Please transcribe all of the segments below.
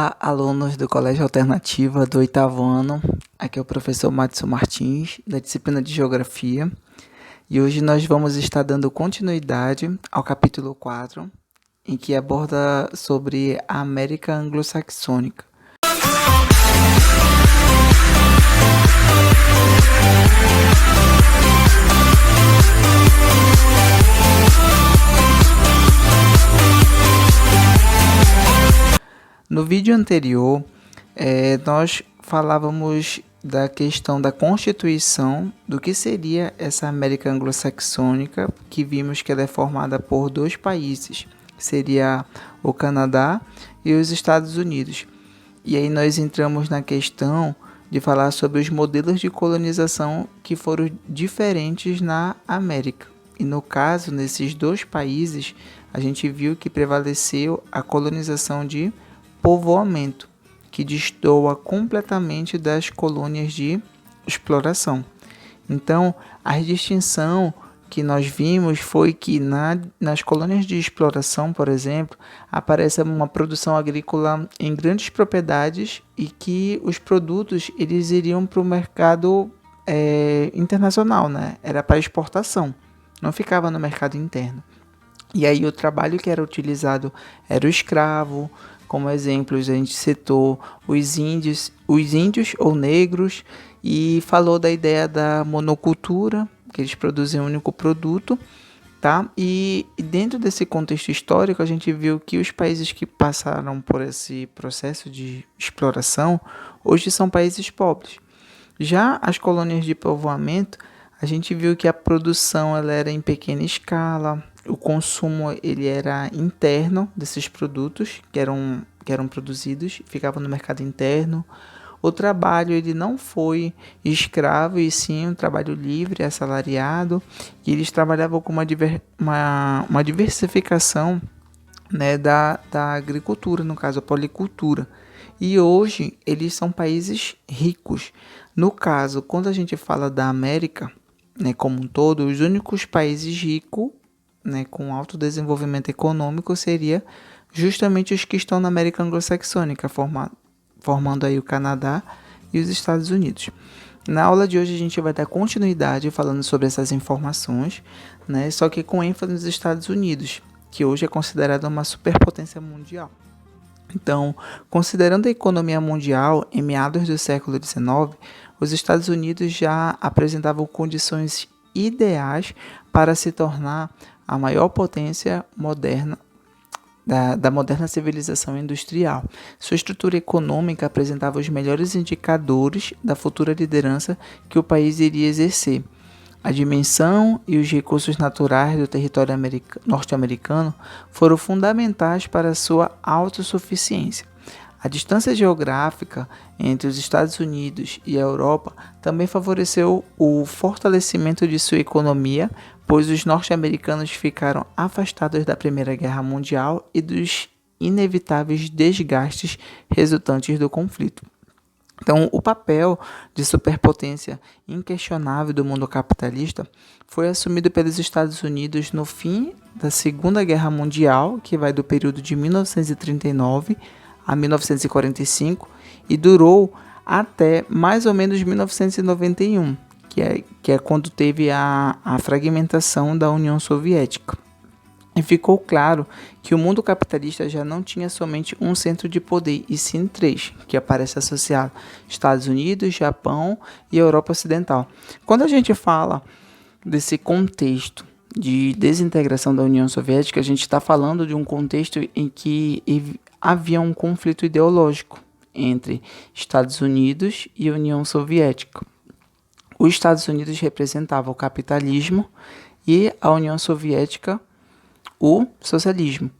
Olá, alunos do Colégio Alternativa do 8º ano. Aqui é o professor Madison Martins, da disciplina de Geografia. E hoje nós vamos estar dando continuidade ao capítulo 4, em que aborda sobre a América Anglo-Saxônica. No vídeo anterior, nós falávamos da questão da constituição, do que seria essa América Anglo-Saxônica, que vimos que ela é formada por dois países, seria o Canadá e os Estados Unidos. E aí nós entramos na questão de falar sobre os modelos de colonização que foram diferentes na América. E no caso, nesses dois países, a gente viu que prevaleceu a colonização de povoamento, que destoa completamente das colônias de exploração. Então, a distinção que nós vimos foi que nas colônias de exploração, por exemplo, aparece uma produção agrícola em grandes propriedades e que os produtos eles iriam para o mercado internacional, né? Era para exportação, não ficava no mercado interno. E aí o trabalho que era utilizado era o escravo. Como exemplos, a gente citou os índios ou negros, e falou da ideia da monocultura, que eles produzem um único produto, tá? E dentro desse contexto histórico, a gente viu que os países que passaram por esse processo de exploração, hoje são países pobres. Já as colônias de povoamento, a gente viu que a produção ela era em pequena escala, o consumo ele era interno desses produtos que eram produzidos, ficavam no mercado interno. O trabalho ele não foi escravo, e sim um trabalho livre, assalariado, e eles trabalhavam com uma diversificação, né, da agricultura, no caso a policultura. E hoje eles são países ricos. No caso, quando a gente fala da América, né, como um todo, os únicos países ricos, né, com alto desenvolvimento econômico seria justamente os que estão na América Anglo-Saxônica, formando aí o Canadá e os Estados Unidos. Na aula de hoje a gente vai dar continuidade falando sobre essas informações, né, só que com ênfase nos Estados Unidos, que hoje é considerada uma superpotência mundial. Então, considerando a economia mundial em meados do século XIX, os Estados Unidos já apresentavam condições ideais para se tornar a maior potência moderna da moderna civilização industrial. Sua estrutura econômica apresentava os melhores indicadores da futura liderança que o país iria exercer. A dimensão e os recursos naturais do território norte-americano foram fundamentais para sua autossuficiência. A distância geográfica entre os Estados Unidos e a Europa também favoreceu o fortalecimento de sua economia, pois os norte-americanos ficaram afastados da Primeira Guerra Mundial e dos inevitáveis desgastes resultantes do conflito. Então, o papel de superpotência inquestionável do mundo capitalista foi assumido pelos Estados Unidos no fim da Segunda Guerra Mundial, que vai do período de 1939 a 1945 e durou até mais ou menos 1991, que é quando teve a fragmentação da União Soviética. E ficou claro que o mundo capitalista já não tinha somente um centro de poder, e sim três, que aparece associado: Estados Unidos, Japão e Europa Ocidental. Quando a gente fala desse contexto de desintegração da União Soviética, a gente está falando de um contexto em que havia um conflito ideológico entre Estados Unidos e União Soviética. Os Estados Unidos representavam o capitalismo e a União Soviética o socialismo.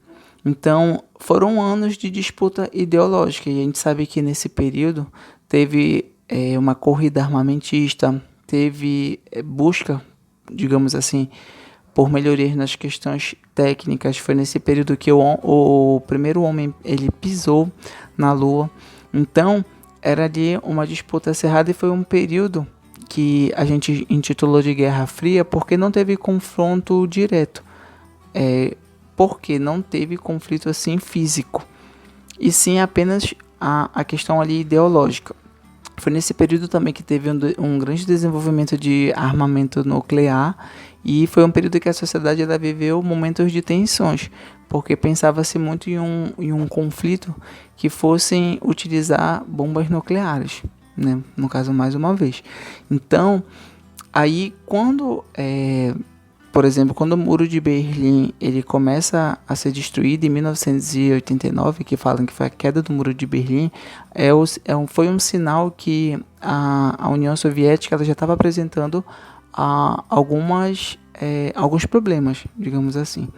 Então, foram anos de disputa ideológica, e a gente sabe que nesse período teve uma corrida armamentista, teve busca, digamos assim, por melhorias nas questões técnicas. Foi nesse período que o primeiro homem ele pisou na Lua. Então, era ali uma disputa acirrada, e foi um período que a gente intitulou de Guerra Fria porque não teve confronto direto. Porque não teve conflito assim físico. e sim apenas a questão ali ideológica. Foi nesse período também que teve um grande desenvolvimento de armamento nuclear, e foi um período que a sociedade ela viveu momentos de tensões, porque pensava-se muito em um conflito que fossem utilizar bombas nucleares, né? No caso, mais uma vez. Então, aí por exemplo, quando o Muro de Berlim ele começa a ser destruído em 1989, que falam que foi a queda do Muro de Berlim, foi um sinal que a União Soviética ela já estava apresentando alguns problemas, digamos assim.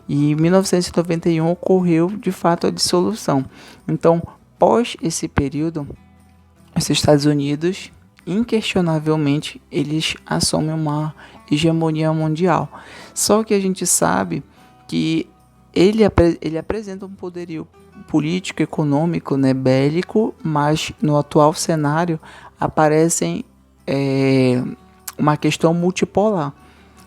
E em 1991 ocorreu de fato a dissolução. Então, pós esse período, os Estados Unidos, inquestionavelmente, eles assumem uma hegemonia mundial. Só que a gente sabe que ele apresenta um poderio político, econômico, né, bélico, mas no atual cenário aparecem uma questão multipolar.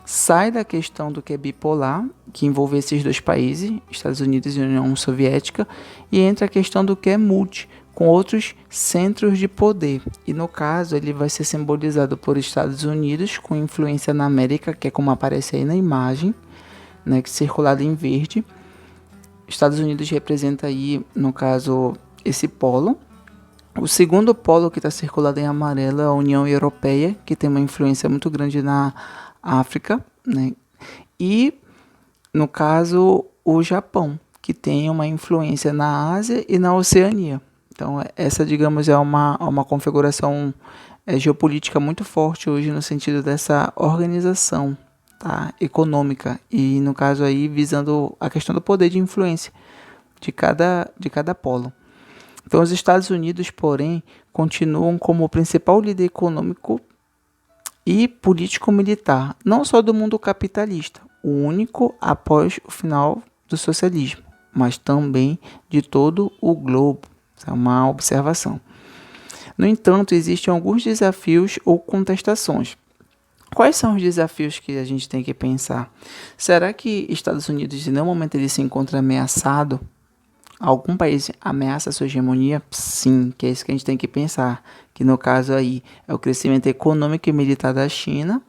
Sai da questão do que é bipolar, que envolve esses dois países, Estados Unidos e União Soviética, e entra a questão do que é multi, com outros centros de poder. E no caso, ele vai ser simbolizado por Estados Unidos, com influência na América, que é como aparece aí na imagem, né, que é circulada em verde. Estados Unidos representa aí, no caso, esse polo. O segundo polo que está circulado em amarelo é a União Europeia, que tem uma influência muito grande na África, né? E, no caso, o Japão, que tem uma influência na Ásia e na Oceania. Então, essa, digamos, é uma configuração geopolítica muito forte hoje no sentido dessa organização, tá, econômica e, no caso, aí visando a questão do poder de influência de cada polo. Então, os Estados Unidos, porém, continuam como o principal líder econômico e político-militar, não só do mundo capitalista, o único após o final do socialismo, mas também de todo o globo. Essa é uma observação. No entanto, existem alguns desafios ou contestações. Quais são os desafios que a gente tem que pensar? Será que Estados Unidos, em nenhum momento, ele se encontra ameaçado? Algum país ameaça a sua hegemonia? Sim, que é isso que a gente tem que pensar. Que no caso aí é o crescimento econômico e militar da China,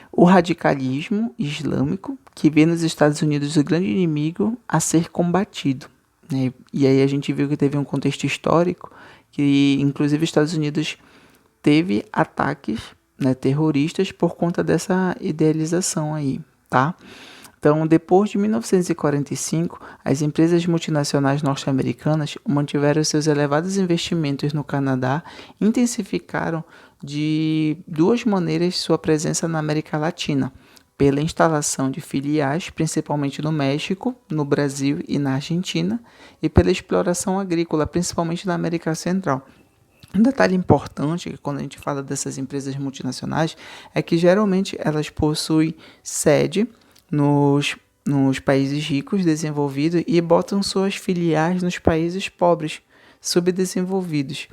o radicalismo islâmico, que vê nos Estados Unidos o grande inimigo a ser combatido, né? E aí a gente viu que teve um contexto histórico que, inclusive, os Estados Unidos teve ataques, né, terroristas por conta dessa idealização aí, tá? Então, depois de 1945, as empresas multinacionais norte-americanas mantiveram seus elevados investimentos no Canadá e intensificaram de duas maneiras sua presença na América Latina, pela instalação de filiais, principalmente no México, no Brasil e na Argentina, e pela exploração agrícola, principalmente na América Central. Um detalhe importante que quando a gente fala dessas empresas multinacionais é que geralmente elas possuem sede nos países ricos, desenvolvidos, e botam suas filiais nos países pobres, subdesenvolvidos.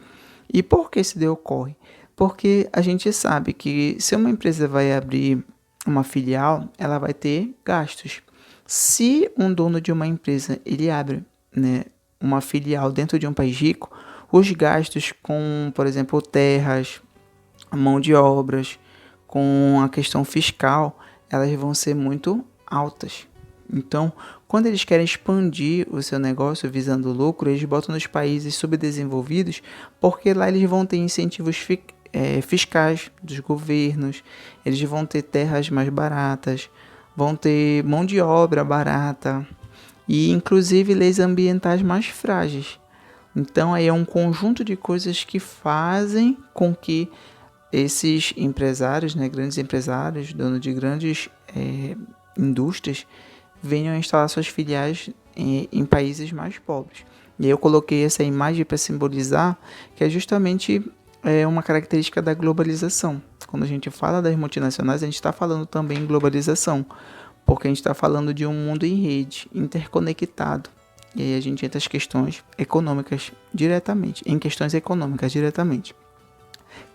E por que isso ocorre? Porque a gente sabe que se uma empresa vai abrir uma filial, ela vai ter gastos. Se um dono de uma empresa ele abre, né, uma filial dentro de um país rico, os gastos com, por exemplo, terras, mão de obras, com a questão fiscal, elas vão ser muito altas. Então, quando eles querem expandir o seu negócio visando lucro, eles botam nos países subdesenvolvidos, porque lá eles vão ter incentivos fiscais dos governos, eles vão ter terras mais baratas, vão ter mão de obra barata e, inclusive, leis ambientais mais frágeis. Então, aí é um conjunto de coisas que fazem com que esses empresários, né, grandes empresários, donos de grandes indústrias, venham a instalar suas filiais em países mais pobres. E aí eu coloquei essa imagem para simbolizar que é justamente uma característica da globalização. Quando a gente fala das multinacionais, a gente está falando também em globalização, porque a gente está falando de um mundo em rede, interconectado. E aí a gente entra as questões econômicas diretamente, em questões econômicas diretamente.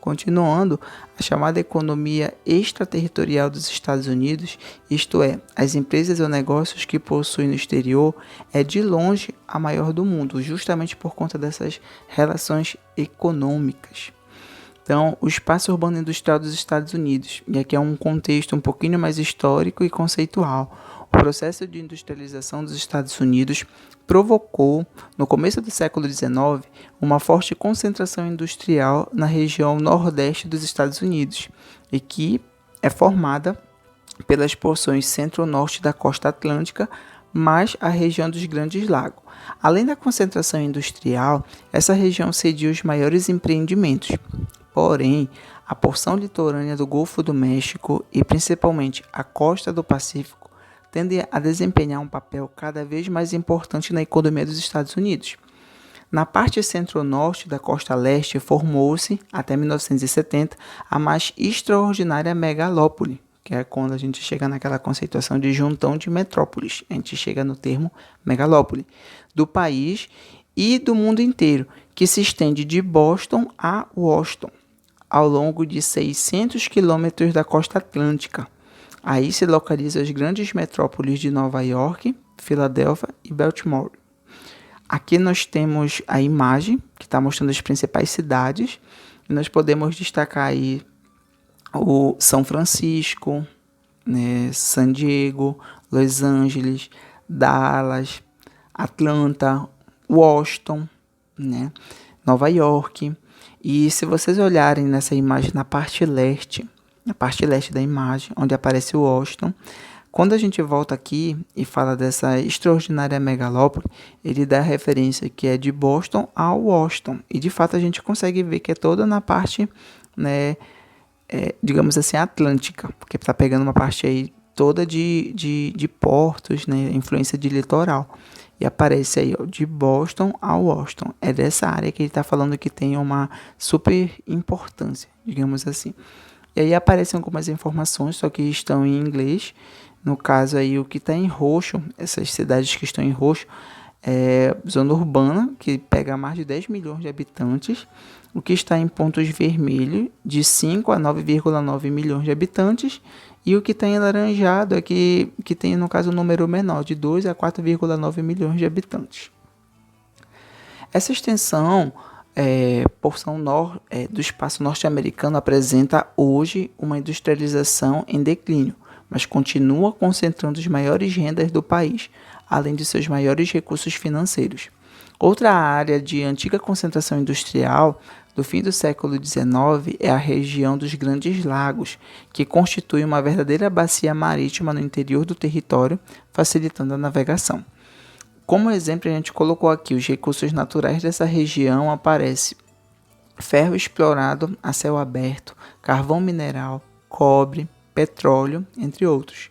Continuando, a chamada economia extraterritorial dos Estados Unidos, isto é, as empresas ou negócios que possuem no exterior, é de longe a maior do mundo, justamente por conta dessas relações econômicas. Então, o espaço urbano industrial dos Estados Unidos, e aqui é um contexto um pouquinho mais histórico e conceitual. O processo de industrialização dos Estados Unidos provocou, no começo do século XIX, uma forte concentração industrial na região nordeste dos Estados Unidos, e que é formada pelas porções centro-norte da costa atlântica, mais a região dos Grandes Lagos. Além da concentração industrial, essa região cedia os maiores empreendimentos. Porém, a porção litorânea do Golfo do México e principalmente a costa do Pacífico tendem a desempenhar um papel cada vez mais importante na economia dos Estados Unidos. Na parte centro-norte da costa leste formou-se, até 1970, a mais extraordinária megalópole, que é quando a gente chega naquela conceituação de juntão de metrópoles, a gente chega no termo megalópole, do país e do mundo inteiro, que se estende de Boston a Washington, ao longo de 600 quilômetros da costa atlântica. Aí se localizam as grandes metrópoles de Nova York, Filadélfia e Baltimore. Aqui nós temos a imagem que está mostrando as principais cidades. E nós podemos destacar aí o São Francisco, né, San Diego, Los Angeles, Dallas, Atlanta, Washington, né, Nova York. E se vocês olharem nessa imagem na parte leste da imagem, onde aparece o Washington, quando a gente volta aqui e fala dessa extraordinária megalópole, ele dá a referência que é de Boston a Washington. E de fato a gente consegue ver que é toda na parte, né, digamos assim, atlântica, porque está pegando uma parte aí toda de portos, né, influência de litoral. E aparece aí, ó, de Boston a Washington. É dessa área que ele está falando que tem uma super importância, digamos assim. E aí aparecem algumas informações, só que estão em inglês. No caso aí, o que está em roxo, essas cidades que estão em roxo, é zona urbana, que pega mais de 10 milhões de habitantes. O que está em pontos vermelhos, de 5 a 9,9 milhões de habitantes. E o que está em laranjado é que tem, no caso, um número menor, de 2 a 4,9 milhões de habitantes. Essa extensão, porção do espaço norte-americano, apresenta hoje uma industrialização em declínio, mas continua concentrando as maiores rendas do país, além de seus maiores recursos financeiros. Outra área de antiga concentração industrial do fim do século XIX é a região dos Grandes Lagos, que constitui uma verdadeira bacia marítima no interior do território, facilitando a navegação. Como exemplo, a gente colocou aqui os recursos naturais dessa região. Aparece ferro explorado a céu aberto, carvão mineral, cobre, petróleo, entre outros.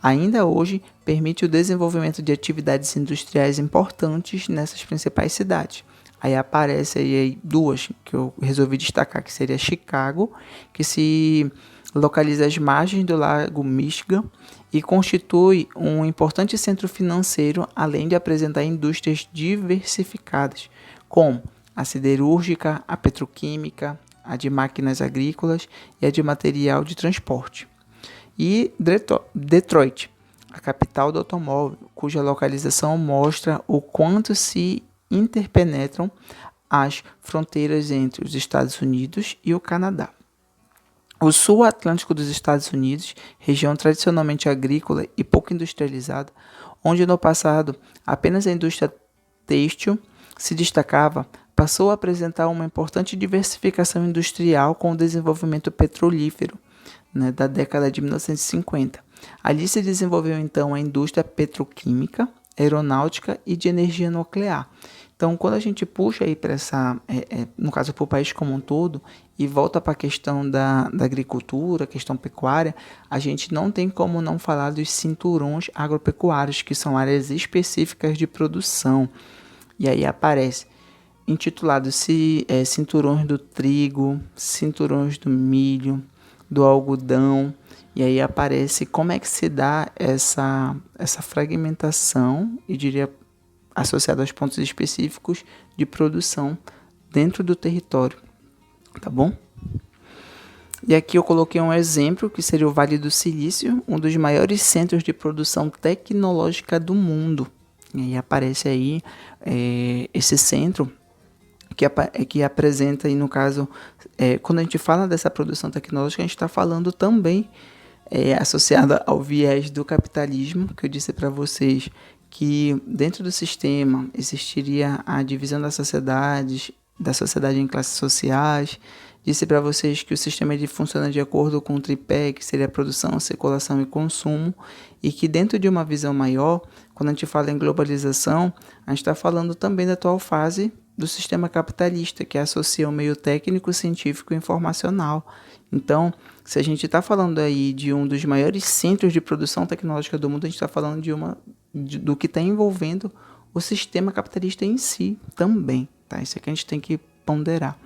Ainda hoje, permite o desenvolvimento de atividades industriais importantes nessas principais cidades. Aí aparece aí duas que eu resolvi destacar, que seria Chicago, que se localiza às margens do Lago Michigan e constitui um importante centro financeiro, além de apresentar indústrias diversificadas, como a siderúrgica, a petroquímica, a de máquinas agrícolas e a de material de transporte. E Detroit, a capital do automóvel, cuja localização mostra o quanto se interpenetram as fronteiras entre os Estados Unidos e o Canadá. O sul atlântico dos Estados Unidos, região tradicionalmente agrícola e pouco industrializada, onde no passado apenas a indústria têxtil se destacava, passou a apresentar uma importante diversificação industrial com o desenvolvimento petrolífero, né, da década de 1950. Ali se desenvolveu então a indústria petroquímica, aeronáutica e de energia nuclear. Então, quando a gente puxa aí para no caso para o país como um todo, e volta para a questão da agricultura, questão pecuária, a gente não tem como não falar dos cinturões agropecuários, que são áreas específicas de produção. E aí aparece intitulado cinturões do trigo, cinturões do milho, do algodão. E aí aparece como é que se dá essa fragmentação, e diria associado aos pontos específicos de produção dentro do território, tá bom? E aqui eu coloquei um exemplo, que seria o Vale do Silício, um dos maiores centros de produção tecnológica do mundo. E aí aparece aí esse centro que apresenta, e no caso, quando a gente fala dessa produção tecnológica, a gente está falando também associada ao viés do capitalismo, que eu disse para vocês que dentro do sistema existiria a divisão da sociedade em classes sociais. Disse para vocês que o sistema ele funciona de acordo com o tripé, que seria produção, circulação e consumo, e que dentro de uma visão maior, quando a gente fala em globalização, a gente está falando também da atual fase do sistema capitalista, que associa o meio técnico, científico e informacional. Então, se a gente está falando aí de um dos maiores centros de produção tecnológica do mundo, a gente está falando do que está envolvendo o sistema capitalista em si também. Tá? Isso aqui a gente tem que ponderar.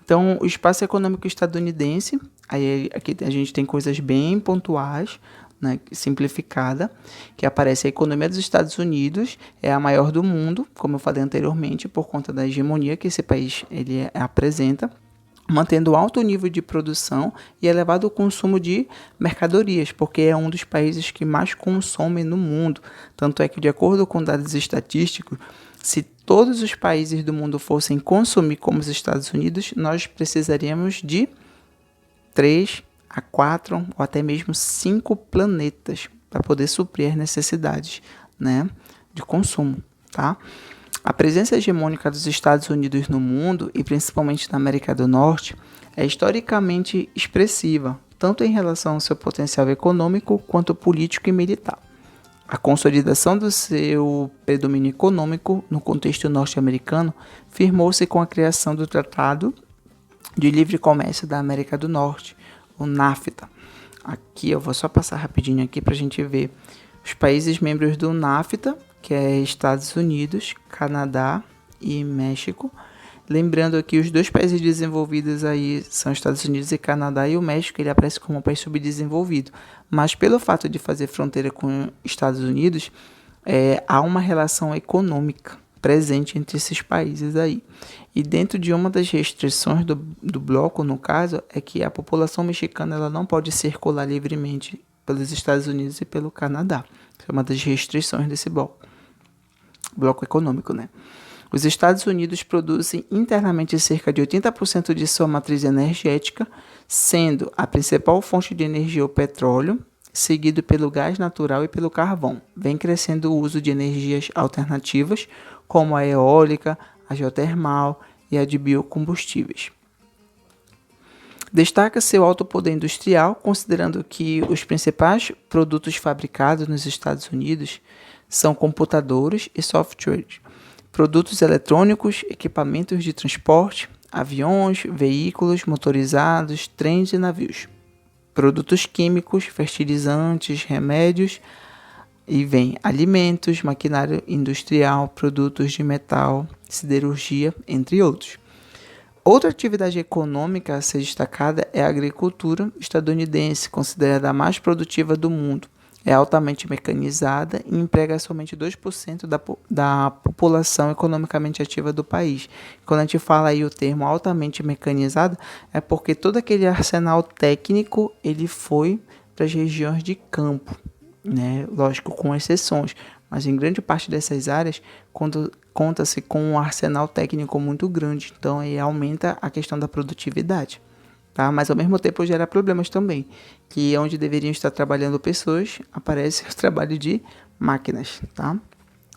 Então, o espaço econômico estadunidense, aí aqui a gente tem coisas bem pontuais, né, simplificada, que aparece a economia dos Estados Unidos, é a maior do mundo, como eu falei anteriormente, por conta da hegemonia que esse país ele apresenta, mantendo alto nível de produção e elevado consumo de mercadorias, porque é um dos países que mais consomem no mundo. Tanto é que, de acordo com dados estatísticos, se todos os países do mundo fossem consumir como os Estados Unidos, nós precisaríamos de 3 a 4 ou até mesmo 5 planetas para poder suprir as necessidades, né, de consumo, tá? A presença hegemônica dos Estados Unidos no mundo, e principalmente na América do Norte, é historicamente expressiva, tanto em relação ao seu potencial econômico quanto político e militar. A consolidação do seu predomínio econômico no contexto norte-americano firmou-se com a criação do Tratado de Livre Comércio da América do Norte, o NAFTA. Aqui eu vou só passar rapidinho aqui para a gente ver os países membros do NAFTA, que é Estados Unidos, Canadá e México. Lembrando aqui, os dois países desenvolvidos aí são Estados Unidos e Canadá, e o México ele aparece como um país subdesenvolvido. Mas pelo fato de fazer fronteira com Estados Unidos, há uma relação econômica presente entre esses países aí. E dentro de uma das restrições do bloco, no caso, é que a população mexicana ela não pode circular livremente pelos Estados Unidos e pelo Canadá. É uma das restrições desse bloco econômico, né? Os Estados Unidos produzem internamente cerca de 80% de sua matriz energética, sendo a principal fonte de energia o petróleo, seguido pelo gás natural e pelo carvão. Vem crescendo o uso de energias alternativas, como a eólica, a geotermal e a de biocombustíveis. Destaca seu alto poder industrial, considerando que os principais produtos fabricados nos Estados Unidos são computadores e softwares, produtos eletrônicos, equipamentos de transporte, aviões, veículos motorizados, trens e navios, produtos químicos, fertilizantes, remédios, e vem alimentos, maquinário industrial, produtos de metal, siderurgia, entre outros. Outra atividade econômica a ser destacada é a agricultura estadunidense, considerada a mais produtiva do mundo. É altamente mecanizada e emprega somente 2% da população economicamente ativa do país. Quando a gente fala aí o termo altamente mecanizado, é porque todo aquele arsenal técnico ele foi para as regiões de campo, né? Lógico, com exceções, mas em grande parte dessas áreas conta-se com um arsenal técnico muito grande, então aí aumenta a questão da produtividade. Tá? Mas ao mesmo tempo gera problemas também, que onde deveriam estar trabalhando pessoas, aparece o trabalho de máquinas. Tá?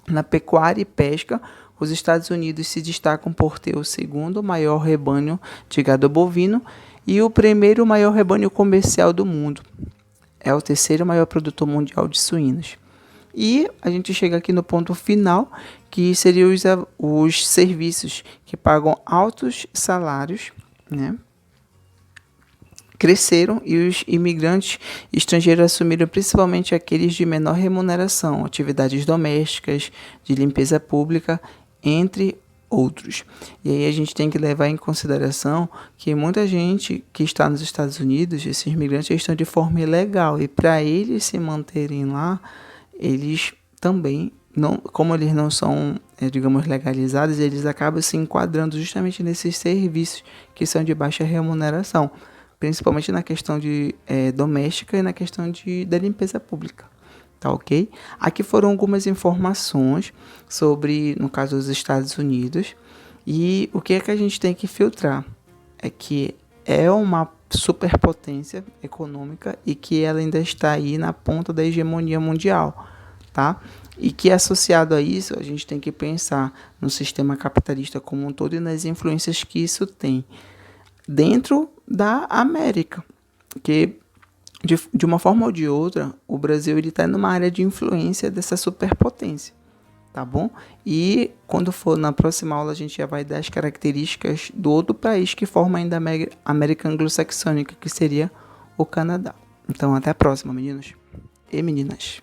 Na pecuária e pesca, os Estados Unidos se destacam por ter o segundo maior rebanho de gado bovino e o primeiro maior rebanho comercial do mundo. É o terceiro maior produtor mundial de suínos. E a gente chega aqui no ponto final, que seriam os serviços que pagam altos salários, né? Cresceram e os imigrantes estrangeiros assumiram principalmente aqueles de menor remuneração, atividades domésticas, de limpeza pública, entre outros. E aí a gente tem que levar em consideração que muita gente que está nos Estados Unidos, esses imigrantes estão de forma ilegal, e para eles se manterem lá, eles também, não, como eles não são, digamos, legalizados, eles acabam se enquadrando justamente nesses serviços que são de baixa remuneração. principalmente na questão de doméstica e na questão da limpeza pública. Tá ok? Aqui foram algumas informações sobre, no caso, os Estados Unidos. E o que é que a gente tem que filtrar? É que é uma superpotência econômica e que ela ainda está aí na ponta da hegemonia mundial, tá? E que associado a isso, a gente tem que pensar no sistema capitalista como um todo e nas influências que isso tem dentro da América, que de uma forma ou de outra, o Brasil está numa área de influência dessa superpotência, tá bom? E quando for na próxima aula, a gente já vai dar as características do outro país que forma ainda a América Anglo-Saxônica, que seria o Canadá. Então, até a próxima, meninos e meninas.